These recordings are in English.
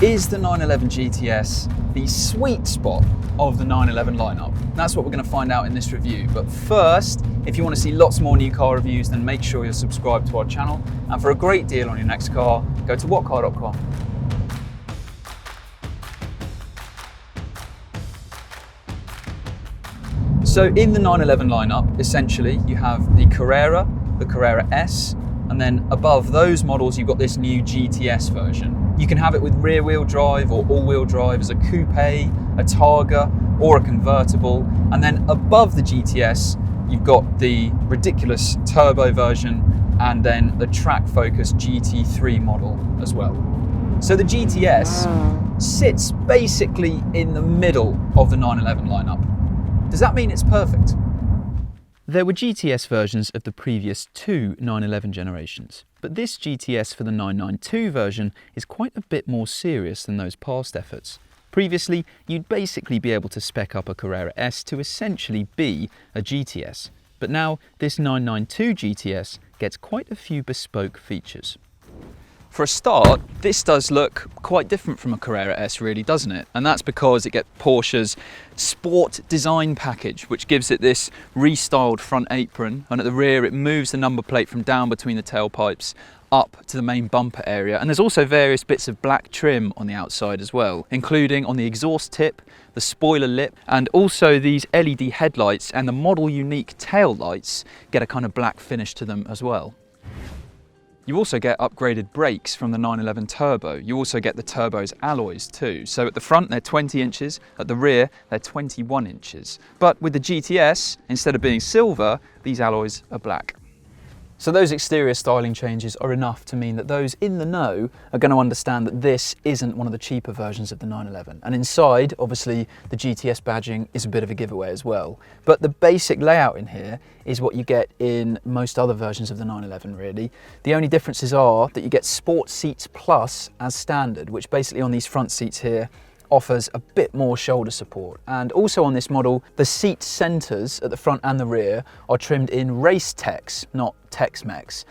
Is the 911 GTS the sweet spot of the 911 lineup? That's what we're going to find out in this review. But first, if you want to see lots more new car reviews, then make sure you're subscribed to our channel. And for a great deal on your next car, go to whatcar.com. So in the 911 lineup, essentially, you have the Carrera, the Carrera S, and then above those models, you've got this new GTS version. You can have it with rear-wheel drive or all-wheel drive as a coupe, a Targa, or a convertible. And then above the GTS, you've got the ridiculous turbo version and then the track-focused GT3 model as well. So the GTS sits basically in the middle of the 911 lineup. Does that mean it's perfect? There were GTS versions of the previous two 911 generations, but this GTS for the 992 version is quite a bit more serious than those past efforts. Previously, you'd basically be able to spec up a Carrera S to essentially be a GTS, but now this 992 GTS gets quite a few bespoke features. For a start, this does look quite different from a Carrera S, really, doesn't it? And that's because it gets Porsche's Sport Design package, which gives it this restyled front apron, and at the rear it moves the number plate from down between the tailpipes up to the main bumper area. And there's also various bits of black trim on the outside as well, including on the exhaust tip, the spoiler lip, and also these LED headlights and the model unique tail lights get a kind of black finish to them as well. You also get upgraded brakes from the 911 Turbo. You also get the Turbo's alloys too. So at the front they're 20 inches, at the rear they're 21 inches. But with the GTS, instead of being silver, these alloys are black. So those exterior styling changes are enough to mean that those in the know are going to understand that this isn't one of the cheaper versions of the 911. And inside, obviously, the GTS badging is a bit of a giveaway as well. But the basic layout in here is what you get in most other versions of the 911, really. The only differences are that you get Sport Seats Plus as standard, which basically on these front seats here offers a bit more shoulder support. And also on this model, the seat centers at the front and the rear are trimmed in Race Tex, not Tex-Mex,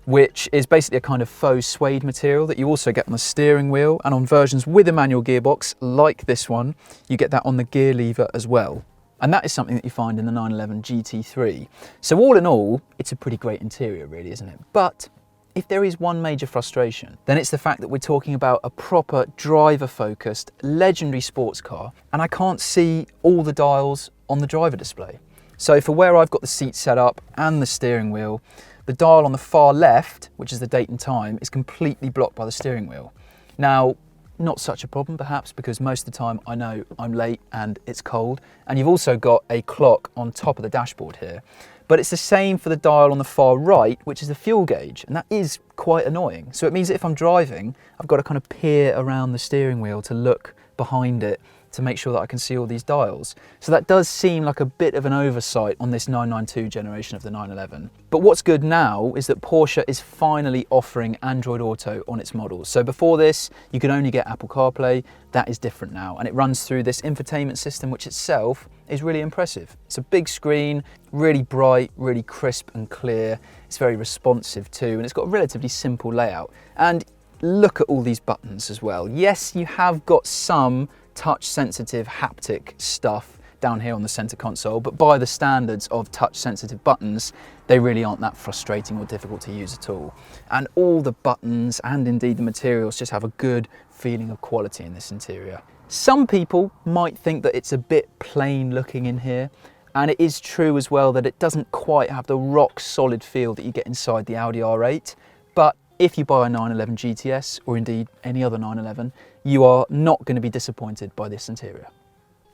which is basically a kind of faux suede material that you also get on the steering wheel, and on versions with a manual gearbox like this one, you get that on the gear lever as well. And that is something that you find in the 911 GT3. So all in all, it's a pretty great interior really, isn't it? But if there is one major frustration, then it's the fact that we're talking about a proper driver-focused, legendary sports car, and I can't see all the dials on the driver display. So for where I've got the seat set up and the steering wheel, the dial on the far left, which is the date and time, is completely blocked by the steering wheel. Now, not such a problem perhaps, because most of the time I know I'm late and it's cold, and you've also got a clock on top of the dashboard here. But it's the same for the dial on the far right, which is the fuel gauge, and that is quite annoying. So it means that if I'm driving, I've got to kind of peer around the steering wheel to look behind it to make sure that I can see all these dials. So that does seem like a bit of an oversight on this 992 generation of the 911. But what's good now is that Porsche is finally offering Android Auto on its models. So before this, you could only get Apple CarPlay. That is different now, and it runs through this infotainment system, which itself is really impressive. It's a big screen, really bright, really crisp and clear. It's very responsive too, and it's got a relatively simple layout. And look at all these buttons as well. Yes, you have got some touch sensitive haptic stuff down here on the center console, but by the standards of touch sensitive buttons, they really aren't that frustrating or difficult to use at all. And all the buttons and indeed the materials just have a good feeling of quality in this interior. Some people might think that it's a bit plain looking in here, and it is true as well that it doesn't quite have the rock solid feel that you get inside the Audi R8, but if you buy a 911 GTS or indeed any other 911, you are not going to be disappointed by this interior.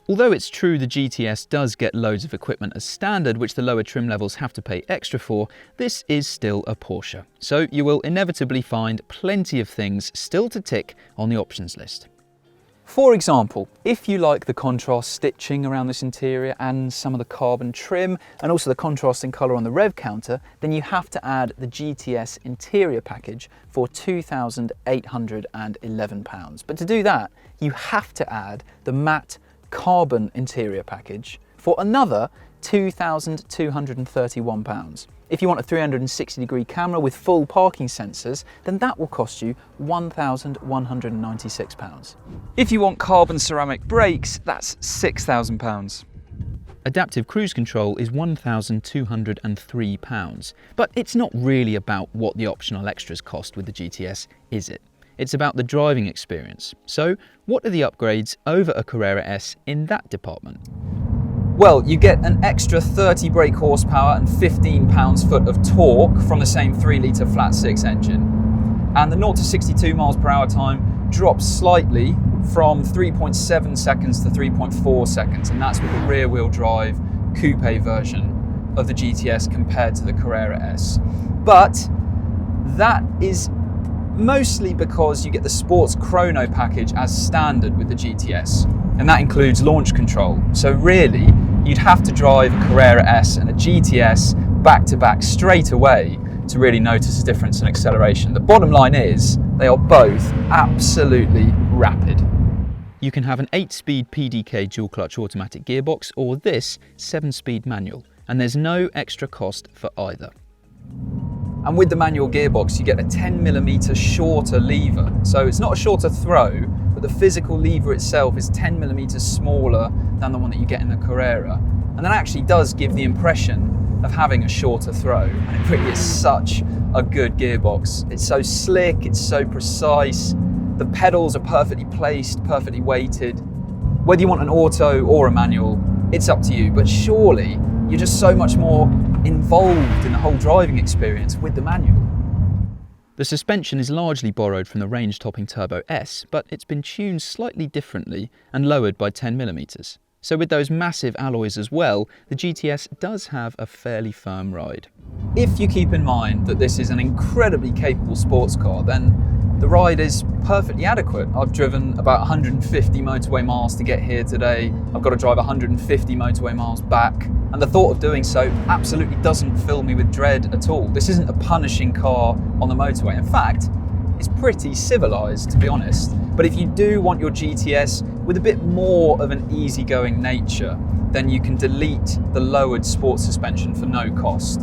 Although it's true the GTS does get loads of equipment as standard, which the lower trim levels have to pay extra for, this is still a Porsche. So you will inevitably find plenty of things still to tick on the options list. For example, if you like the contrast stitching around this interior and some of the carbon trim and also the contrasting colour on the rev counter, then you have to add the GTS interior package for £2,811. But to do that, you have to add the matte carbon interior package for another £2,231. If you want a 360-degree camera with full parking sensors, then that will cost you £1,196. If you want carbon ceramic brakes, that's £6,000. Adaptive cruise control is £1,203, but it's not really about what the optional extras cost with the GTS, is it? It's about the driving experience. So, what are the upgrades over a Carrera S in that department? Well, you get an extra 30 brake horsepower and 15 pounds-foot of torque from the same 3-litre flat-six engine. And the 0 to 62 miles per hour time drops slightly from 3.7 seconds to 3.4 seconds, and that's with the rear-wheel drive coupe version of the GTS compared to the Carrera S. But that is mostly because you get the Sports Chrono package as standard with the GTS, and that includes launch control. So really, you'd have to drive a Carrera S and a GTS back to back straight away to really notice a difference in acceleration. The bottom line is, they are both absolutely rapid. You can have an 8-speed PDK dual clutch automatic gearbox or this 7-speed manual, and there's no extra cost for either. And with the manual gearbox, you get a 10mm shorter lever. So it's not a shorter throw, but the physical lever itself is 10mm smaller than the one that you get in the Carrera. And that actually does give the impression of having a shorter throw. And it really is such a good gearbox. It's so slick, it's so precise. The pedals are perfectly placed, perfectly weighted. Whether you want an auto or a manual, it's up to you. But surely, you're just so much more involved in the whole driving experience with the manual. The suspension is largely borrowed from the range-topping Turbo S, but it's been tuned slightly differently and lowered by 10mm. So with those massive alloys as well, the GTS does have a fairly firm ride. If you keep in mind that this is an incredibly capable sports car, then the ride is perfectly adequate. I've driven about 150 motorway miles to get here today. I've got to drive 150 motorway miles back. And the thought of doing so absolutely doesn't fill me with dread at all. This isn't a punishing car on the motorway. In fact, it's pretty civilized, to be honest. But if you do want your GTS with a bit more of an easygoing nature, then you can delete the lowered sports suspension for no cost.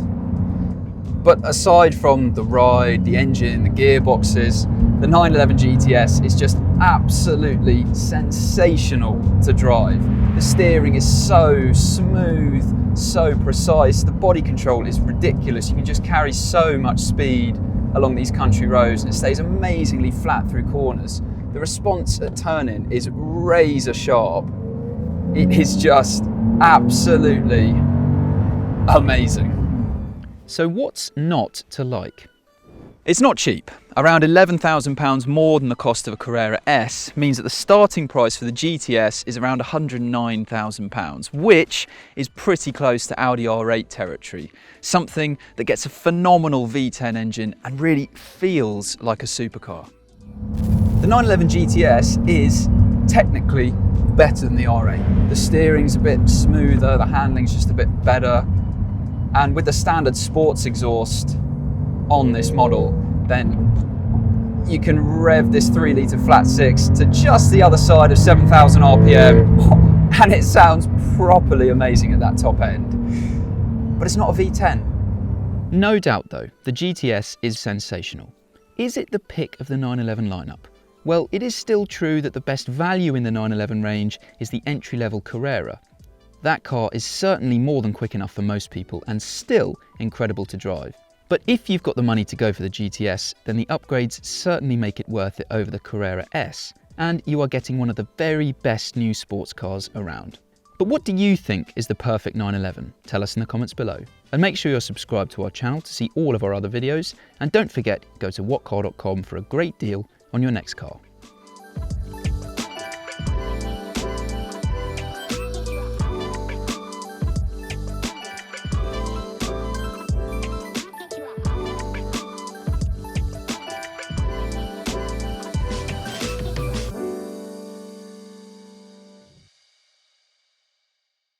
But aside from the ride, the engine, the gearboxes, the 911 GTS is just absolutely sensational to drive. The steering is so smooth, so precise. The body control is ridiculous. You can just carry so much speed along these country roads and it stays amazingly flat through corners. The response at turn-in is razor sharp. It is just absolutely amazing. So what's not to like? It's not cheap. Around £11,000 more than the cost of a Carrera S means that the starting price for the GTS is around £109,000, which is pretty close to Audi R8 territory. Something that gets a phenomenal V10 engine and really feels like a supercar. The 911 GTS is technically better than the R8. The steering's a bit smoother, the handling's just a bit better. And with the standard sports exhaust on this model, then you can rev this 3-litre flat six to just the other side of 7,000 RPM, and it sounds properly amazing at that top end. But it's not a V10. No doubt though, the GTS is sensational. Is it the pick of the 911 lineup? Well, it is still true that the best value in the 911 range is the entry-level Carrera. That car is certainly more than quick enough for most people and still incredible to drive. But if you've got the money to go for the GTS, then the upgrades certainly make it worth it over the Carrera S, and you are getting one of the very best new sports cars around. But what do you think is the perfect 911? Tell us in the comments below. And make sure you're subscribed to our channel to see all of our other videos, and don't forget, go to whatcar.com for a great deal on your next car.